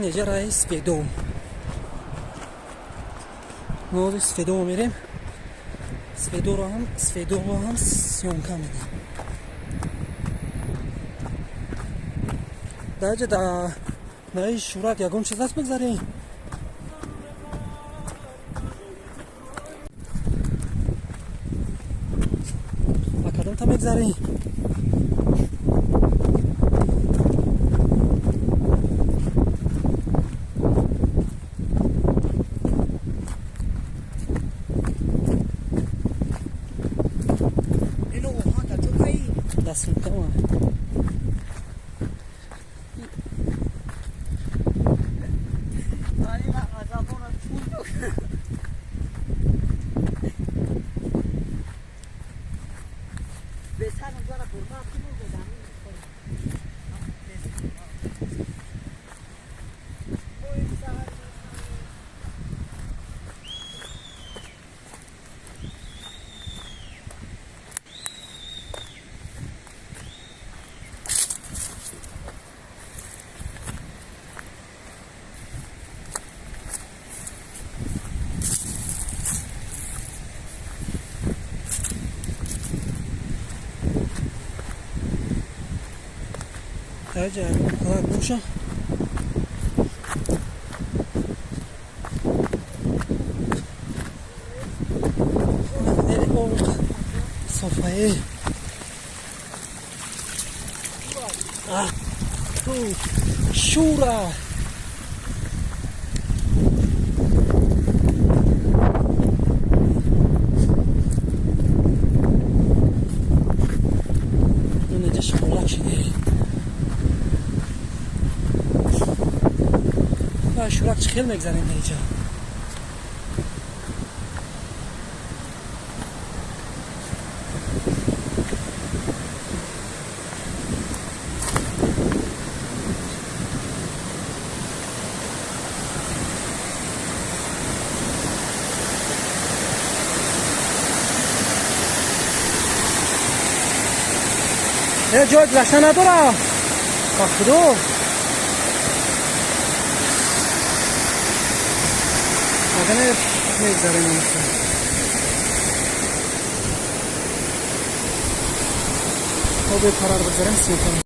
اینجا راه سفیدوم. ما سفیدوم میریم. سفیدو رو هم سیونکا میدیم. درجه در نای شورک یکم چیز هست بگذاریم. کدام تا بگذاریم. دستون تمام. درجه کار بوشا. صفحه شورا اینجا شکلک شده. شورک چه خیلی میگذاریم اینجا. جای گذشته ندارم با خدا. مگه نمیگذاریم اینسان. خب به قرار بذارم سیکنم.